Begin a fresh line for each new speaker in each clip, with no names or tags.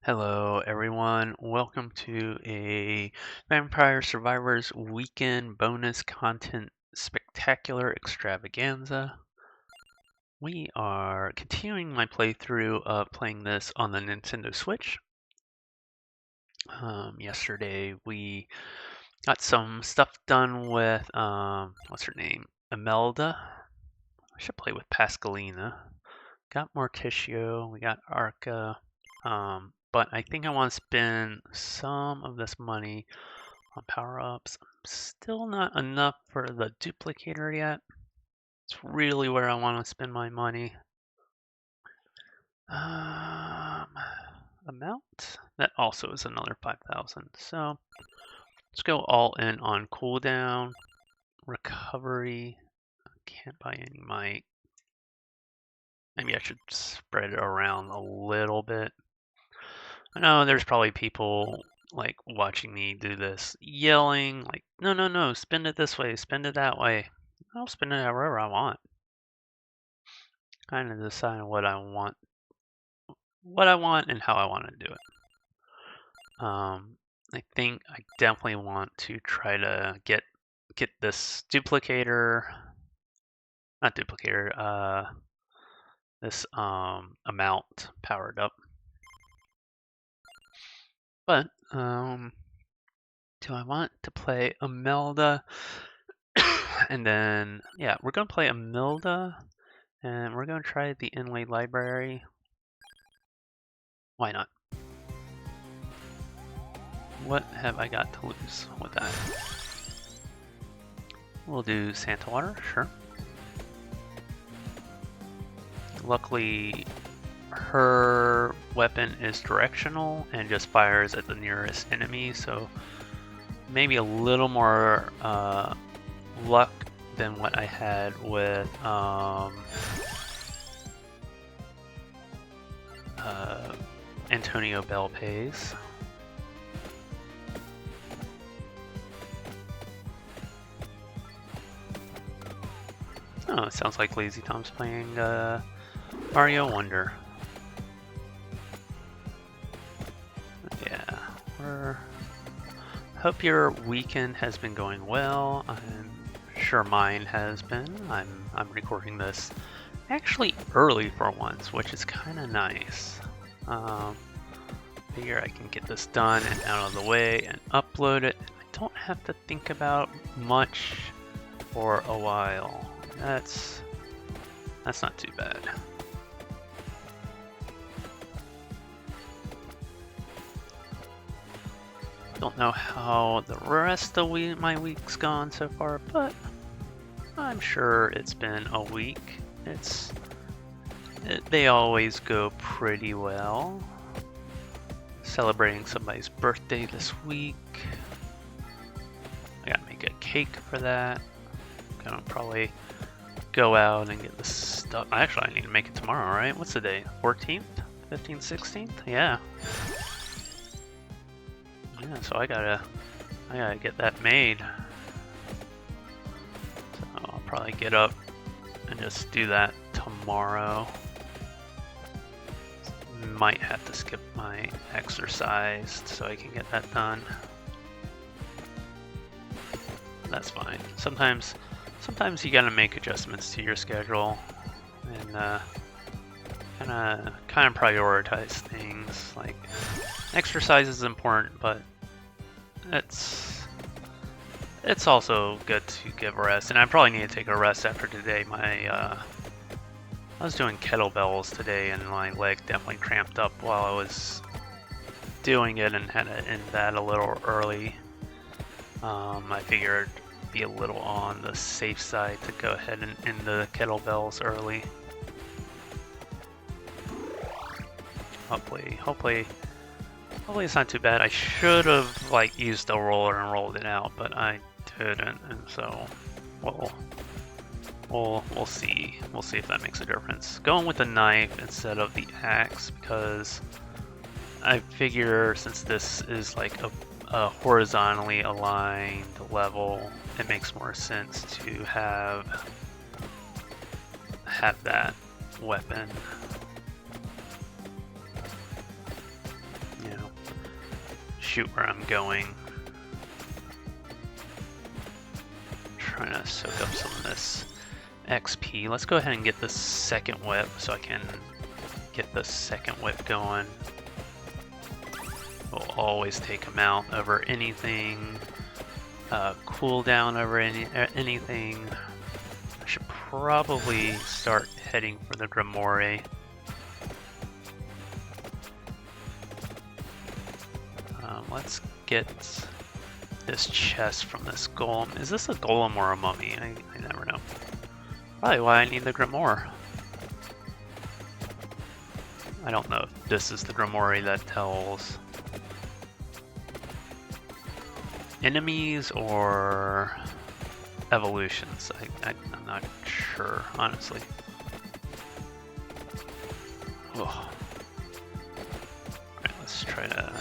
Hello, everyone. Welcome to a Vampire Survivors Weekend Bonus Content Spectacular Extravaganza. We are continuing my playthrough of playing this on the Nintendo Switch. Yesterday, we got some stuff done with, what's her name? Imelda. I should play with Pascalina. Got Morticio, we got Arca. But I think I want to spend some of this money on power-ups. Still not enough for the duplicator yet. It's really where I want to spend my money. Amount? That also is another 5,000. So let's go all in on cooldown. Recovery. Can't buy any might. Maybe I should spread it around a little bit. I know there's probably people like watching me do this, yelling like, "No, no, no! Spend it this way, spend it that way." I'll spend it however I want. Kind of decide what I want, and how I want to do it. I think I definitely want to try to get this duplicator, not duplicator, this amount powered up. But do I want to play Imelda? And then, yeah, we're going to play Imelda, and we're going to try the inlay library. Why not? What have I got to lose with that? We'll do Santa Water, sure. Luckily, her weapon is directional and just fires at the nearest enemy, so maybe a little more luck than what I had with Antonio Belpays. Oh, it sounds like Lazy Tom's playing Mario Wonder. Yeah, hope your weekend has been going well. I'm sure mine has been. I'm recording this actually early for once, which is kind of nice. Figure I can get this done and out of the way and upload it. I don't have to think about much for a while. That's not too bad. Don't know how the rest of my week's gone so far, but I'm sure it's been a week. They always go pretty well. Celebrating somebody's birthday this week. I gotta make a cake for that. Gonna probably go out and get the stuff. Actually, I need to make it tomorrow, right? What's the day? 14th? 15th? 16th? Yeah. Yeah, so I gotta get that made. So I'll probably get up and just do that tomorrow. Might have to skip my exercise so I can get that done. That's fine. Sometimes you gotta make adjustments to your schedule and kind of prioritize things. Like exercise is important, but it's also good to give a rest. And I probably need to take a rest after today. I was doing kettlebells today, and my leg definitely cramped up while I was doing it, and had to end that a little early. I figured it'd be a little on the safe side to go ahead and end the kettlebells early. Hopefully it's not too bad. I should have like used a roller and rolled it out, but I didn't, and so we'll see. We'll see if that makes a difference. Going with the knife instead of the axe, because I figure since this is like a horizontally aligned level, it makes more sense to have that weapon. shoot where I'm going. Trying to soak up some of this XP. Let's go ahead and get the second whip so I can get the second whip going. We'll always take him out over anything. Cooldown over anything. I should probably start heading for the Grimoire. Let's get this chest from this golem. Is this a golem or a mummy? I never know. Probably why I need the Grimoire. I don't know if this is the Grimoire that tells enemies or evolutions. I'm not sure, honestly. Oh. Alright, let's try to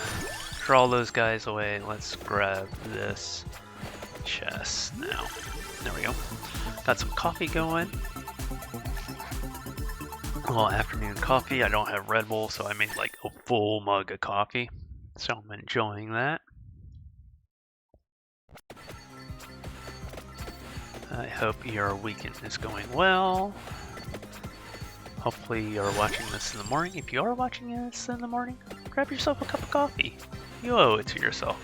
draw those guys away. Let's grab this chest now. There we go. Got some coffee going. A little afternoon coffee. I don't have Red Bull, so I made like a full mug of coffee. So I'm enjoying that. I hope your weekend is going well. Hopefully you're watching this in the morning. If you are watching this in the morning, grab yourself a cup of coffee. You owe it to yourself.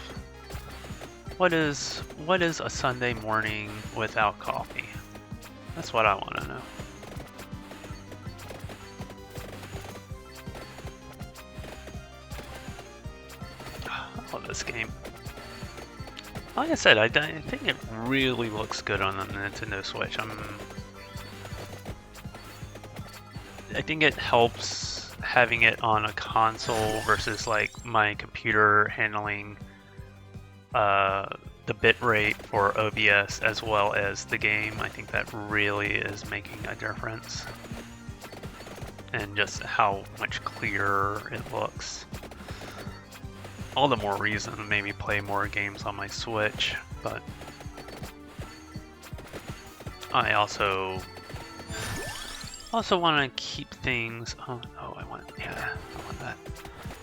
What is a Sunday morning without coffee? That's what I want to know. I love this game. Like I said, I think it really looks good on the Nintendo Switch. I think it helps having it on a console versus like my computer handling the bitrate for OBS as well as the game. I think that really is making a difference. And just how much clearer it looks. All the more reason to maybe play more games on my Switch, but I also want to keep things on. Oh, I want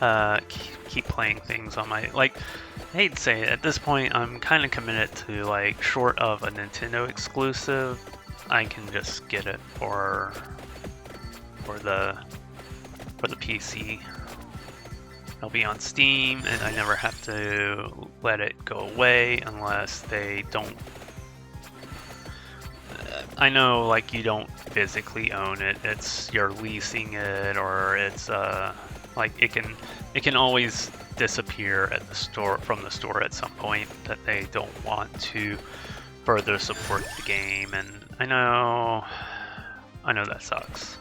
that. Keep playing things on my, like, I hate to say it, at this point I'm kind of committed to, like, short of a Nintendo exclusive, I can just get it for the PC. It'll be on Steam, and I never have to let it go away unless they don't. I know, like, you don't physically own it. It's you're leasing it, or it's like it can always disappear at the store from the store at some point that they don't want to further support the game. And I know that sucks,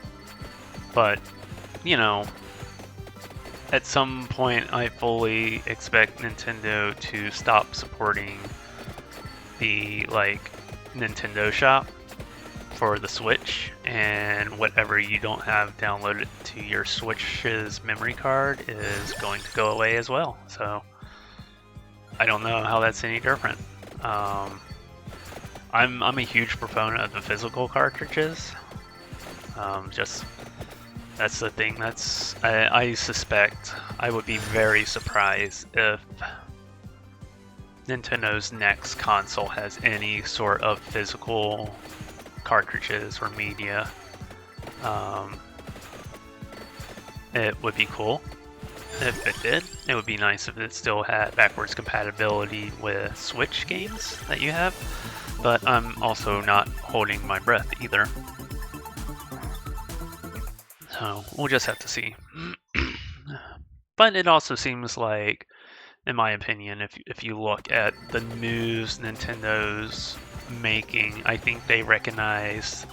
but you know. At some point, I fully expect Nintendo to stop supporting the, like, Nintendo Shop for the Switch, and whatever you don't have downloaded to your Switch's memory card is going to go away as well. So, I don't know how that's any different. I'm a huge proponent of the physical cartridges. That's the thing. I suspect I would be very surprised if Nintendo's next console has any sort of physical cartridges or media. It would be cool if it did. It would be nice if it still had backwards compatibility with Switch games that you have, but I'm also not holding my breath either. So we'll just have to see. But it also seems like, in my opinion, if you look at the moves Nintendo's making, I think they recognize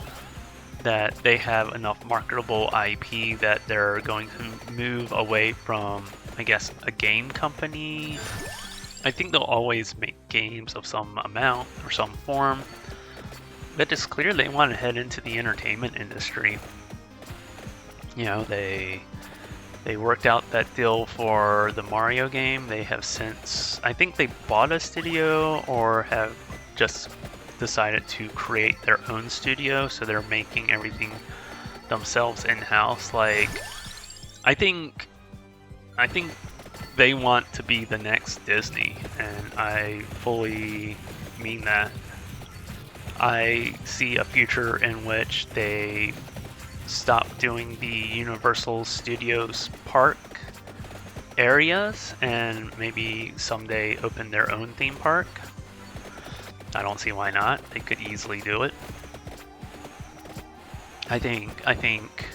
that they have enough marketable IP that they're going to move away from, I guess, a game company. I think they'll always make games of some amount or some form, but it's clear they want to head into the entertainment industry. You know, they worked out that deal for the Mario game. They have since, I think they bought a studio or have just decided to create their own studio, so they're making everything themselves in-house. Like, I think they want to be the next Disney, and I fully mean that. I see a future in which they stop doing the Universal Studios park areas and maybe someday open their own theme park. I don't see why not. They could easily do it. I think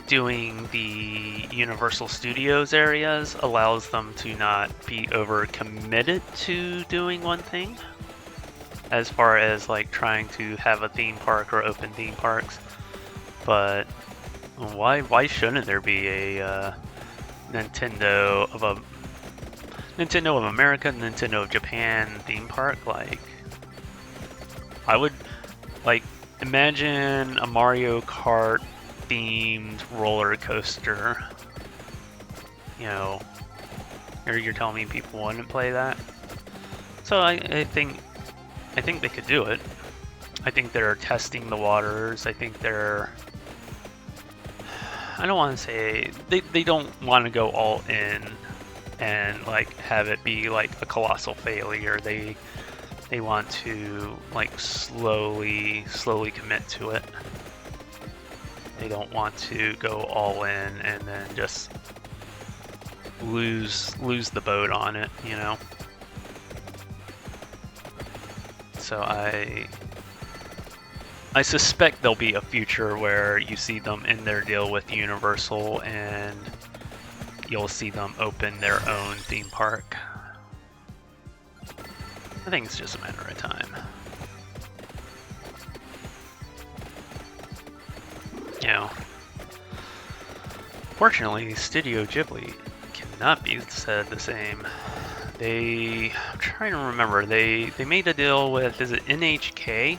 doing the Universal Studios areas allows them to not be over committed to doing one thing as far as like trying to have a theme park or open theme parks. But why shouldn't there be a Nintendo of America, Nintendo of Japan theme park? Like, I would like imagine a Mario Kart themed roller coaster. You know, you're telling me people wouldn't play that? So I think they could do it. I think they're testing the waters. I think they're, I don't want to say, they don't want to go all in and like have it be like a colossal failure. They want to like slowly commit to it. They don't want to go all in and then just lose the boat on it, you know? So I suspect there'll be a future where you see them in their deal with Universal and you'll see them open their own theme park. I think it's just a matter of time. You know, fortunately, Studio Ghibli cannot be said the same. I'm trying to remember, they made a deal with, is it NHK?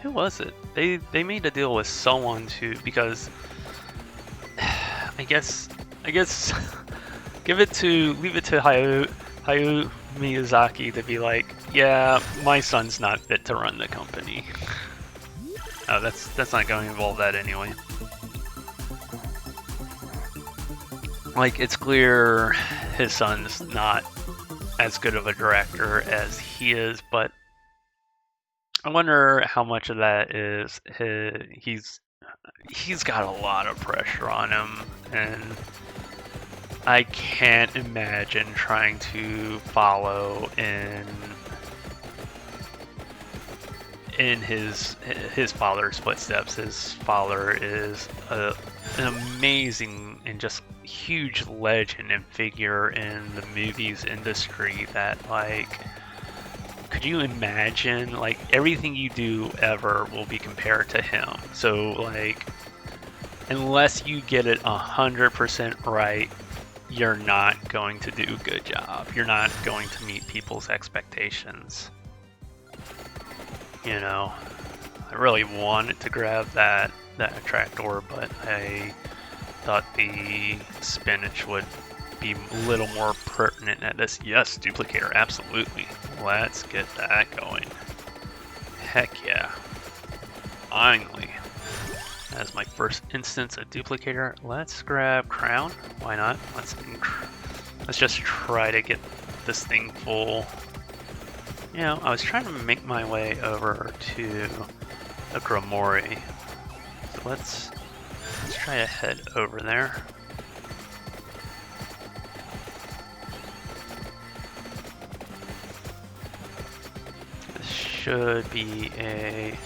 Who was it? They made a deal with someone because I guess leave it to Hayao Miyazaki to be like, yeah, my son's not fit to run the company. Oh, that's not going to involve that anyway. Like, it's clear his son's not as good of a director as he is, but I wonder how much of that is he's got a lot of pressure on him, and I can't imagine trying to follow in his father's footsteps. His father is an amazing and just huge legend and figure in the movies industry that, like, could you imagine, like, everything you do ever will be compared to him. So, like, unless you get it 100% right, you're not going to do a good job. You're not going to meet people's expectations. You know, I really wanted to grab that tractor, but I thought the spinach would be a little more pertinent at this. Yes, duplicator, absolutely. Let's get that going. Heck yeah. Finally. As my first instance of duplicator, let's grab crown. Why not? Let's just try to get this thing full. You know, I was trying to make my way over to the Gromori. So let's try to head over there. This should be a...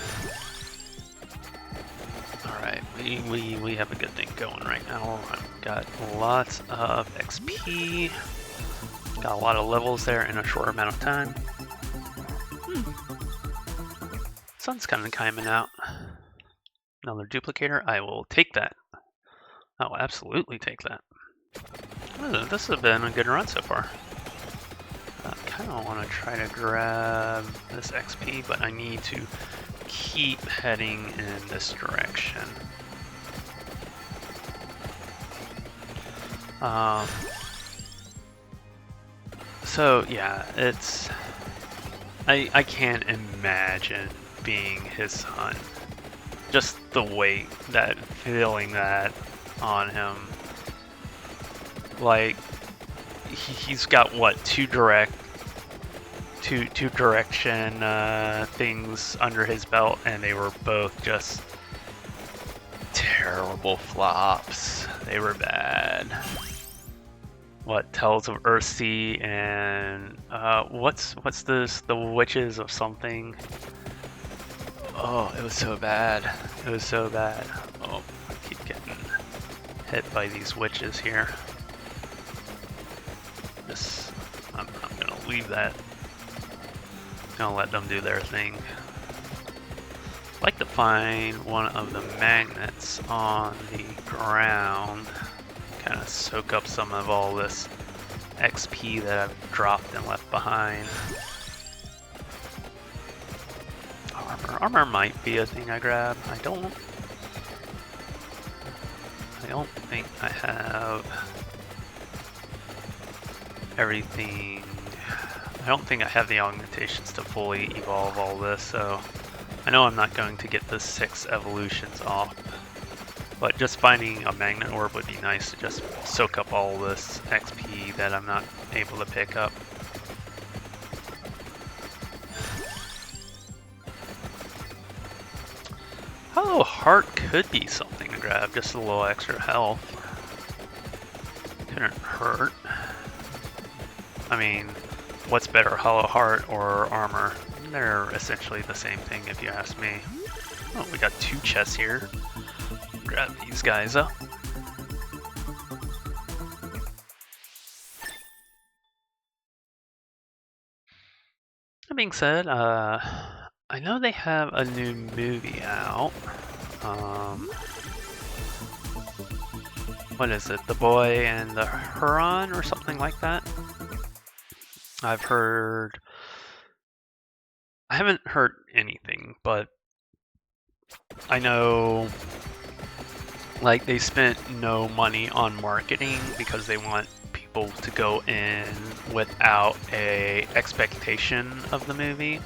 Alright, we have a good thing going right now. I've got lots of XP. Got a lot of levels there in a short amount of time. Sun's kind of climbing out. Another duplicator, I will take that. I will absolutely take that. This has been a good run so far. I kind of want to try to grab this XP, but I need to keep heading in this direction. So yeah, it's... I can't imagine being his son. Just the weight, feeling that on him. Like, he's got what, two direction things under his belt, and they were both just terrible flops. They were bad. What, Tales of Earthsea and what's this? The Witches of something. Oh, it was so bad. It was so bad. Oh, I keep getting hit by these witches here. I'm gonna leave that. Gonna let them do their thing. I'd like to find one of the magnets on the ground. Kind of soak up some of all this XP that I've dropped and left behind. Armor might be a thing I grab. I don't think I have everything. I don't think I have the augmentations to fully evolve all this, so I know I'm not going to get the 6 evolutions off. But just finding a magnet orb would be nice to just soak up all this XP that I'm not able to pick up. Hollow Heart could be something to grab, just a little extra health. Couldn't hurt. I mean, what's better, Hollow Heart or armor? They're essentially the same thing if you ask me. Oh, we got 2 chests here. Grab these guys up. That being said, I know they have a new movie out. What is it? The Boy and the Huron or something like that? I've heard... I haven't heard anything, but I know like they spent no money on marketing because they want people to go in without a expectation of the movie.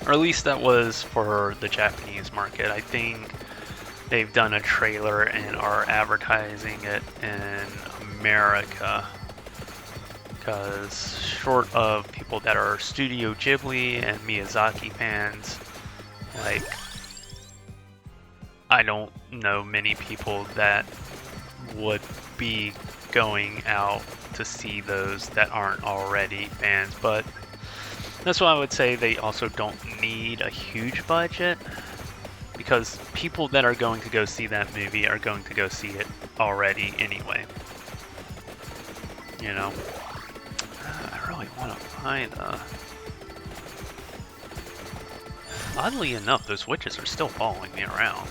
Or at least that was for the Japanese market. I think they've done a trailer and are advertising it in America. Because short of people that are Studio Ghibli and Miyazaki fans, like, I don't know many people that would be going out to see those that aren't already fans, but that's why I would say they also don't need a huge budget, because people that are going to go see that movie are going to go see it already anyway. You know? I really want to find Oddly enough, those witches are still following me around.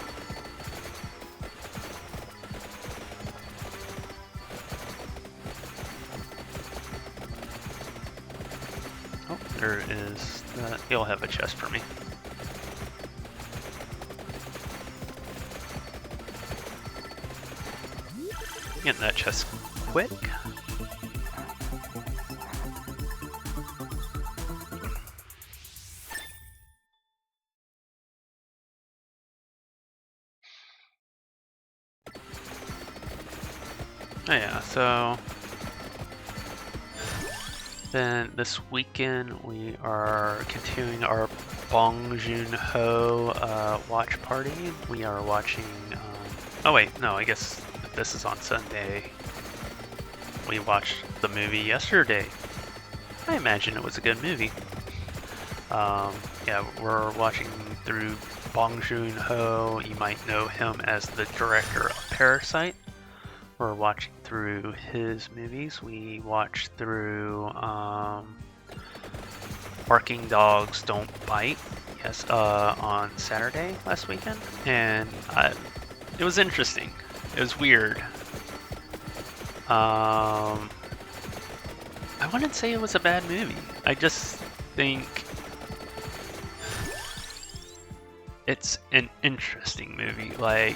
Oh, there is that. He'll have a chest for me. Getting that chest quick. Oh yeah, so then this weekend we are continuing our Bong Joon-ho watch party. We are watching, oh wait, no, I guess this is on Sunday. We watched the movie yesterday. I imagine it was a good movie. Yeah, we're watching through Bong Joon-ho. You might know him as the director of Parasite. We're watching through his movies. We watched through Barking Dogs Don't Bite, yes, on Saturday last weekend, and it was interesting. It was weird. I wouldn't say it was a bad movie. I just think it's an interesting movie. Like,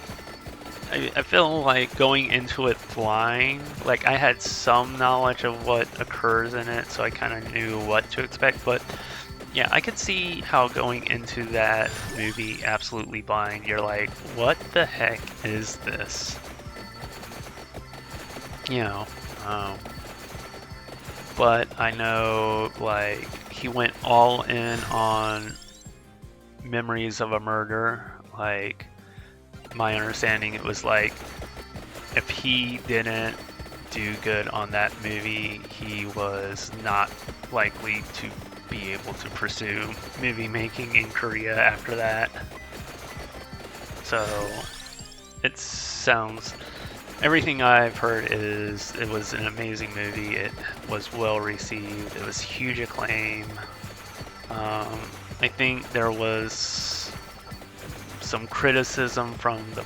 I feel like going into it blind, like I had some knowledge of what occurs in it, so I kind of knew what to expect, but yeah, I could see how going into that movie absolutely blind, you're like, what the heck is this? you know, um, but I know, like, he went all in on Memories of a Murder. Like, my understanding, it was like, if he didn't do good on that movie, he was not likely to be able to pursue movie making in Korea after that. So it sounds, everything I've heard is it was an amazing movie. It was well received. It was huge acclaim. I think there was some criticism from the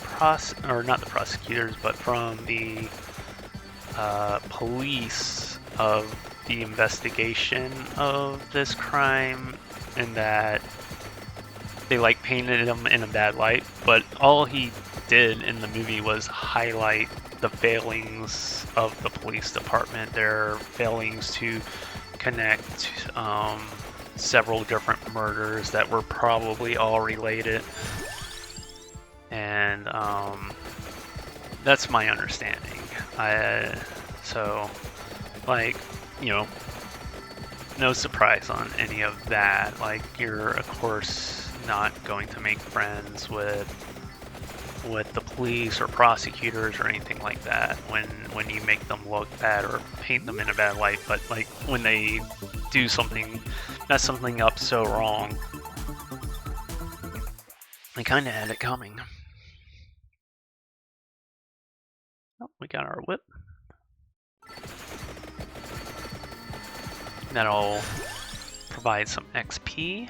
not the prosecutors, but from the police of the investigation of this crime, and that they like painted him in a bad light. But all he did in the movie was highlight the failings of the police department, their failings to connect several different murders that were probably all related. And that's my understanding. So, like, you know, no surprise on any of that. Like, you're of course not going to make friends with the police or prosecutors or anything like that when you make them look bad or paint them in a bad light. But like when they do something, mess something up so wrong, they kind of had it coming. Oh, we got our whip. That'll provide some XP.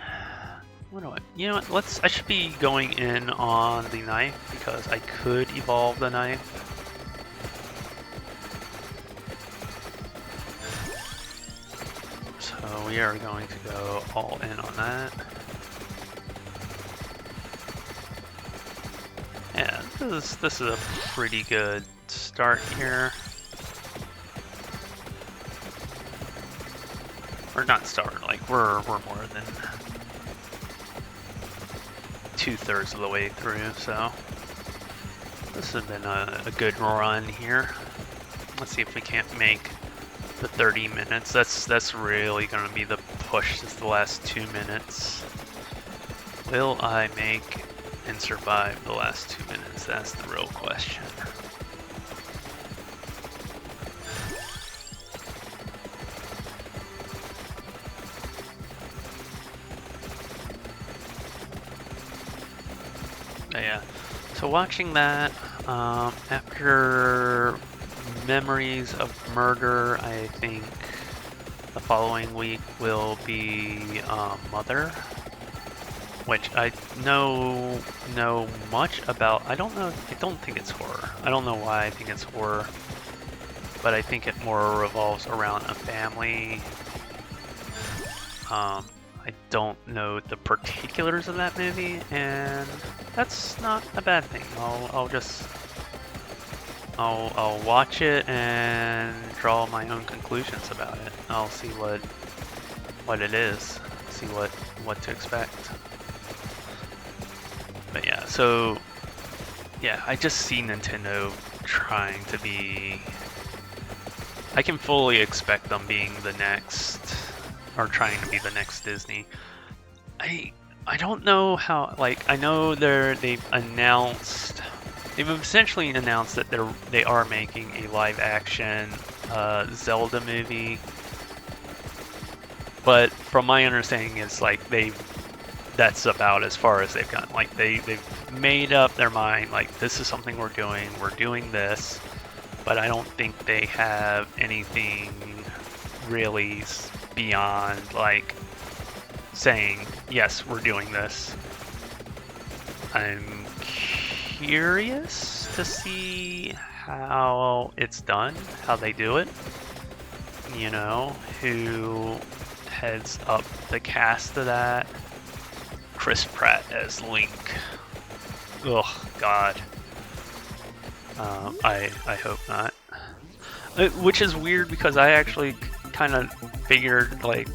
What do I? You know what? I should be going in on the knife because I could evolve the knife. So we are going to go all in on that. Yeah, this is a pretty good start here. Or not start, like we're more than 2/3 of the way through, so this has been a good run here. Let's see if we can't make the 30 minutes. That's really going to be the push, is the last 2 minutes. Will I make and survive the last 2 minutes? That's the real question. Yeah, so watching that, after Memories of Murder, I think the following week will be Mother, which I know much about. I don't think it's horror. I don't know why I think it's horror, but I think it more revolves around a family. I don't know the particulars of that movie, and that's not a bad thing. I'll watch it and draw my own conclusions about it. I'll see what it is, see what to expect. But yeah, so yeah, I just see Nintendo trying to be. I can fully expect them being the next, or trying to be the next Disney. I don't know how. Like, I know they've essentially announced that they are making a live action Zelda movie. But from my understanding, it's like that's about as far as they've gotten. Like they've made up their mind. Like, this is something we're doing. We're doing this. But I don't think they have anything really beyond like saying, yes, we're doing this. I'm curious to see how it's done, how they do it. You know, who heads up the cast of that. Chris Pratt as Link. Ugh, God. I hope not. Which is weird because I actually kind of figured like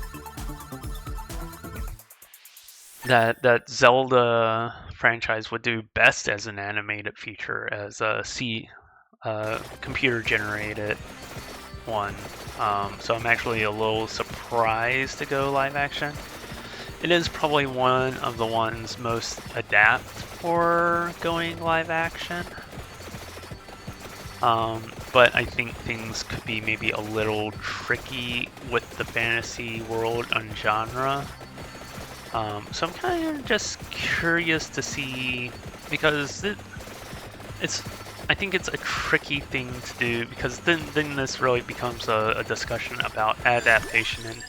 that Zelda franchise would do best as an animated feature, as a computer generated one. So I'm actually a little surprised to go live action. It is probably one of the ones most adapt for going live action. But I think things could be maybe a little tricky with the fantasy world and genre. So I'm kind of just curious to see, because I think it's a tricky thing to do, because then this really becomes a discussion about adaptation and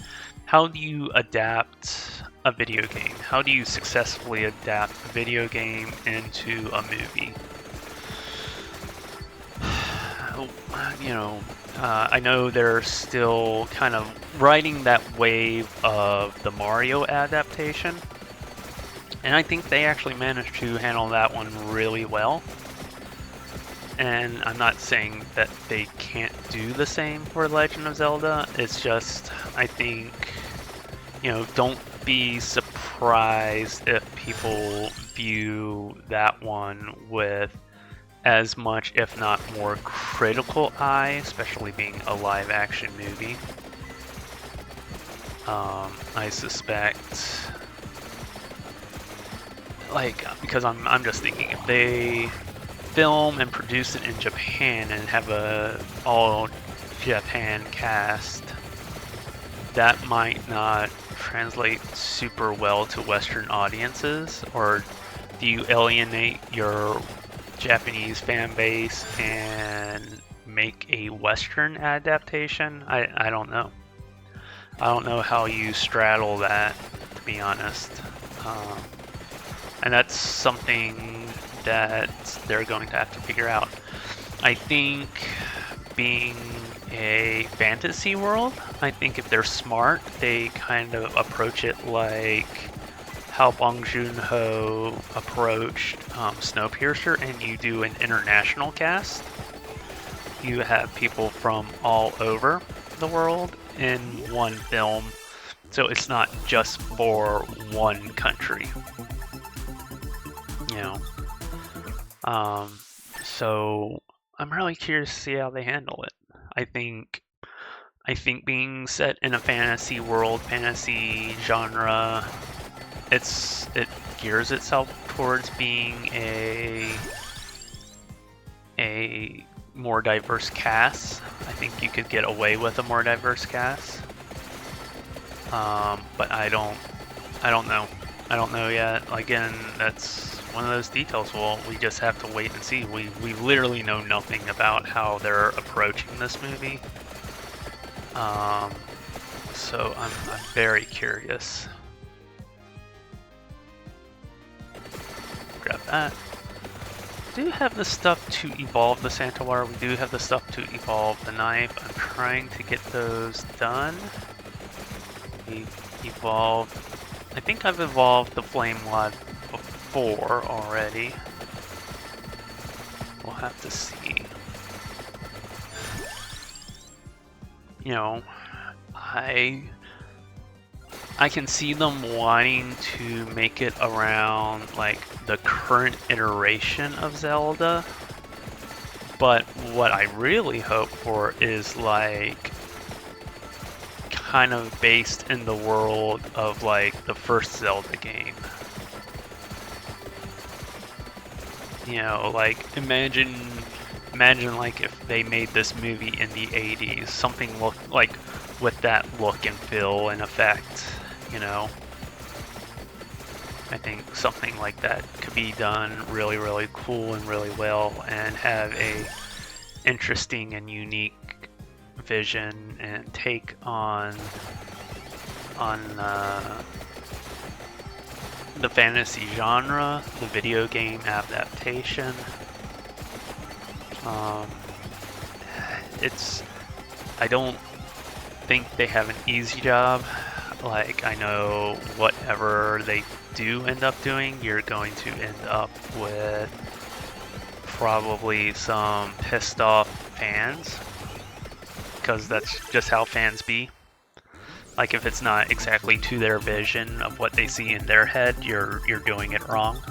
how do you adapt a video game? How do you successfully adapt a video game into a movie? You know, I know they're still kind of riding that wave of the Mario adaptation, and I think they actually managed to handle that one really well. And I'm not saying that they can't do the same for Legend of Zelda. It's just, I think, you know, don't be surprised if people view that one with as much, if not more, critical eye, especially being a live action movie. I suspect, like, because I'm just thinking, if they film and produce it in Japan and have a all Japan cast, that might not translate super well to Western audiences. Or do you alienate your Japanese fan base and make a Western adaptation? I don't know. I don't know how you straddle that, to be honest. And that's something that they're going to have to figure out. I think being a fantasy world, I think if they're smart, they kind of approach it like how Bong Joon-ho approached Snowpiercer, and you do an international cast. You have people from all over the world in one film, so it's not just for one country. You know. So I'm really curious to see how they handle it. I think being set in a fantasy world, fantasy genre, it gears itself towards being a more diverse cast. I think you could get away with a more diverse cast. But I don't know. I don't know yet. Again, that's one of those details. Well, we just have to wait and see. We literally know nothing about how they're approaching this movie. So I'm very curious. Grab that. We do have the stuff to evolve the Santuar. We do have the stuff to evolve the knife. I'm trying to get those done. We've evolved. I think I've evolved the Flame Wad before already. We'll have to see. You know, I can see them wanting to make it around like the current iteration of Zelda, but what I really hope for is like kind of based in the world of like the first Zelda game. You know, like imagine like if they made this movie in the 80s, something like with that look and feel and effect, you know. I think something like that could be done really, really cool and really well, and have a interesting and unique vision and take on the fantasy genre, the video game adaptation. I don't think they have an easy job. Like, I know whatever they do end up doing, you're going to end up with probably some pissed off fans, because that's just how fans be. Like, if it's not exactly to their vision of what they see in their head, you're doing it wrong.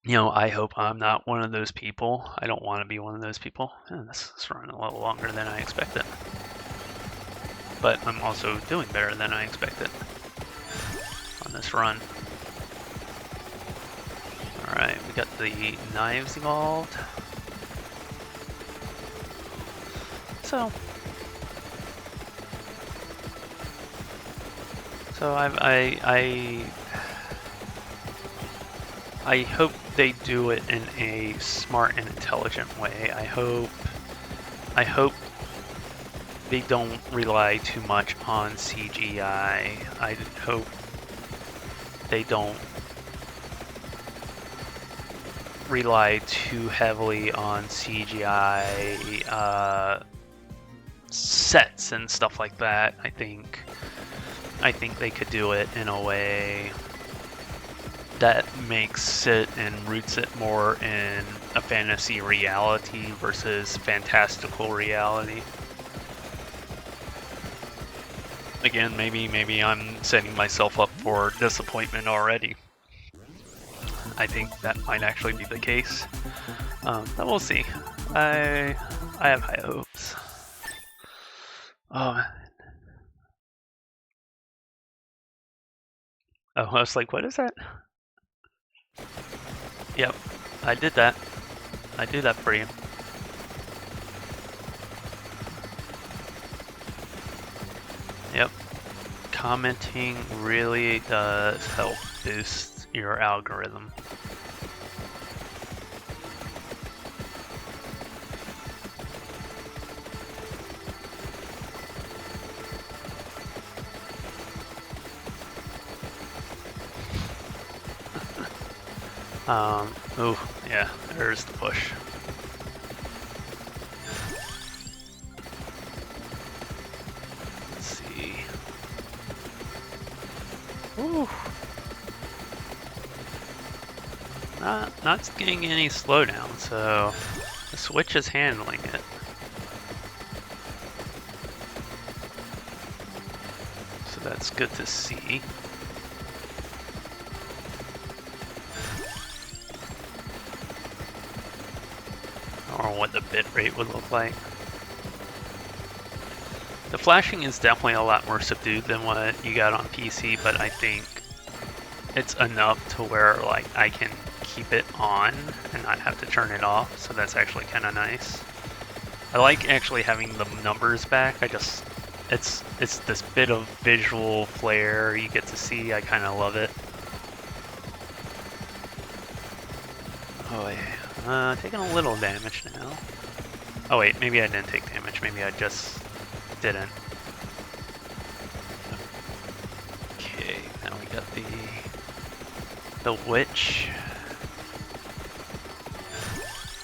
You know, I hope I'm not one of those people. I don't want to be one of those people. This is running a little longer than I expected. But I'm also doing better than I expected on this run. Alright, we got the knives evolved. So I hope they do it in a smart and intelligent way. I hope they don't rely too much on CGI. I hope they don't rely too heavily on CGI sets and stuff like that. I think they could do it in a way that makes it and roots it more in a fantasy reality versus fantastical reality. Again, maybe I'm setting myself up for disappointment already. I think that might actually be the case. But we'll see. I have high hopes. Oh man. Oh, I was like, what is that? Yep, I did that. I do that for you. Yep. Commenting really does help boost your algorithm. Oh, yeah, there's the push. Let's see. Ooh. Not getting any slowdown, so the Switch is handling it. So that's good to see. Or what the bitrate would look like. The flashing is definitely a lot more subdued than what you got on PC, but I think it's enough to where like I can keep it on and not have to turn it off, so that's actually kind of nice. I like actually having the numbers back. It's this bit of visual flair you get to see. I kind of love it. Oh yeah, taking a little damage now. Oh wait, maybe I didn't take damage. Maybe I just didn't. Okay, now we got the witch.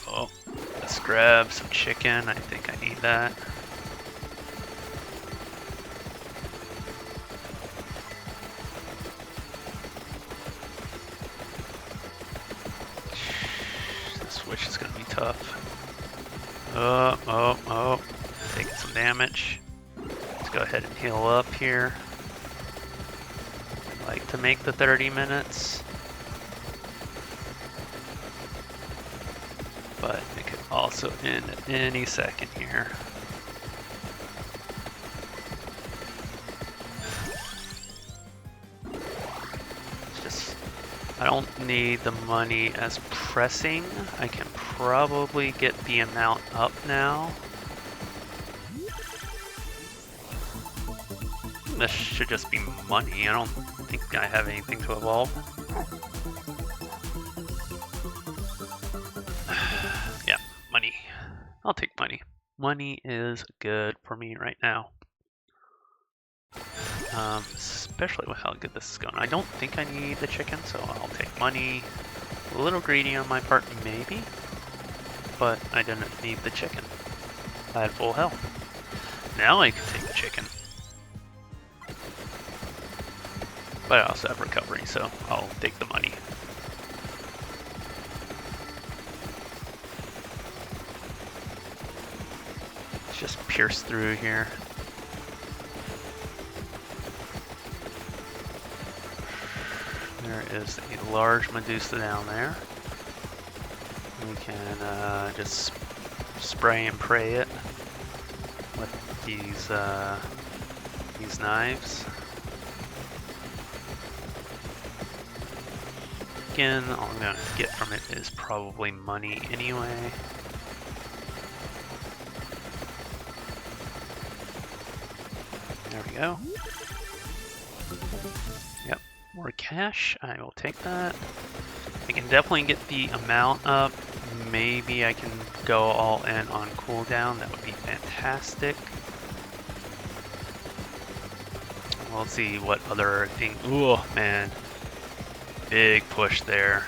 Oh, let's grab some chicken. I think I need that. This witch is gonna be tough. Oh, taking some damage. Let's go ahead and heal up here. I'd like to make the 30 minutes. But it could also end at any second here. It's just, I don't need the money as pressing. I can probably get the amount up now. This should just be money. I don't think I have anything to evolve. Yeah, money. I'll take money. Money is good for me right now. Especially with how good this is going. I don't think I need the chicken, so I'll take money. A little greedy on my part, maybe. But I didn't need the chicken. I had full health. Now I can take the chicken. But I also have recovery, so I'll take the money. Let's just pierce through here. There is a large Medusa down there. We can just spray and pray it with these knives. Again, all I'm going to get from it is probably money anyway. There we go. Yep, more cash. I will take that. I can definitely get the amount up. Maybe I can go all in on cooldown. That would be fantastic. We'll see what other thing. Ooh, man. Big push there.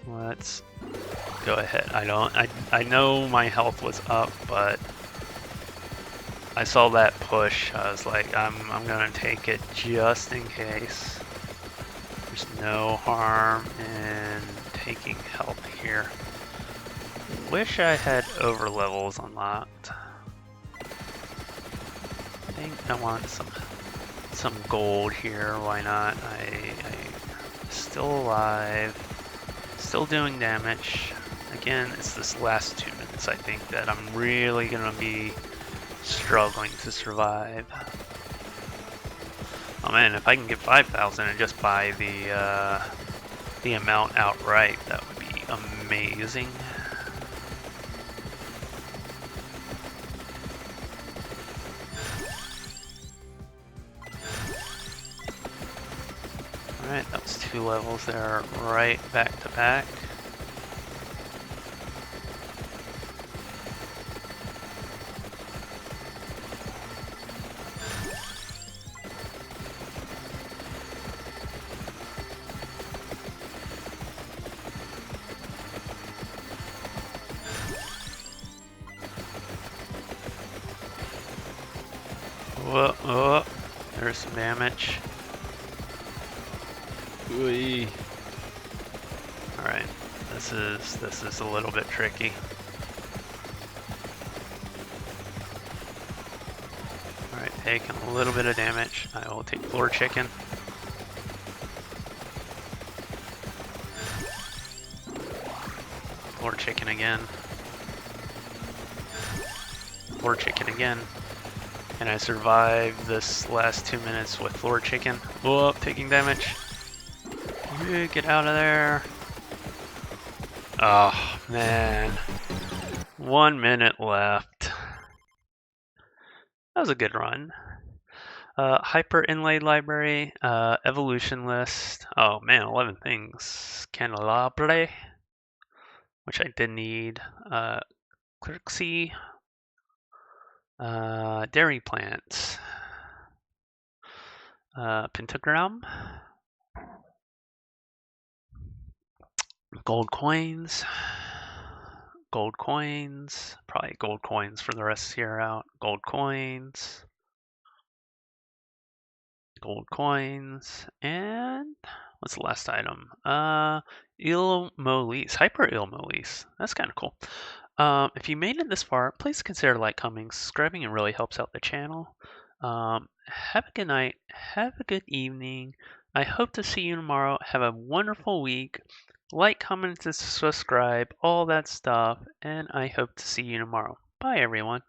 Let's go ahead. I know my health was up, but I saw that push. I was like, I'm gonna take it just in case. There's no harm in taking health here. Wish I had over levels unlocked. I think I want some gold here. Why not? I'm still alive, still doing damage. Again, it's this last 2 minutes I think that I'm really gonna be struggling to survive. Oh man, if I can get 5,000 and just buy the amount outright, that would be amazing. Alright, that was 2 levels there, right back to back. Whoa, oh, there's some damage. Ooh. All right, this is a little bit tricky. All right, taking a little bit of damage. I will take floor chicken. Floor chicken again. Floor chicken again. And I survived this last 2 minutes with floor chicken. Whoa, taking damage. Get out of there. Oh, man. 1 minute left. That was a good run. Hyper inlaid library, evolution list. Oh man, 11 things. Candelabra, which I did need. Clerksy. Dairy plants. Pentagram. Gold coins. Gold coins. Probably gold coins for the rest of the year out. Gold coins. Gold coins. And what's the last item? Ilmolis. Hyper Ilmolis. That's kind of cool. If you made it this far, please consider like, commenting, subscribing. It really helps out the channel. Have a good night. Have a good evening. I hope to see you tomorrow. Have a wonderful week. Like, comment, and subscribe, all that stuff. And I hope to see you tomorrow. Bye, everyone.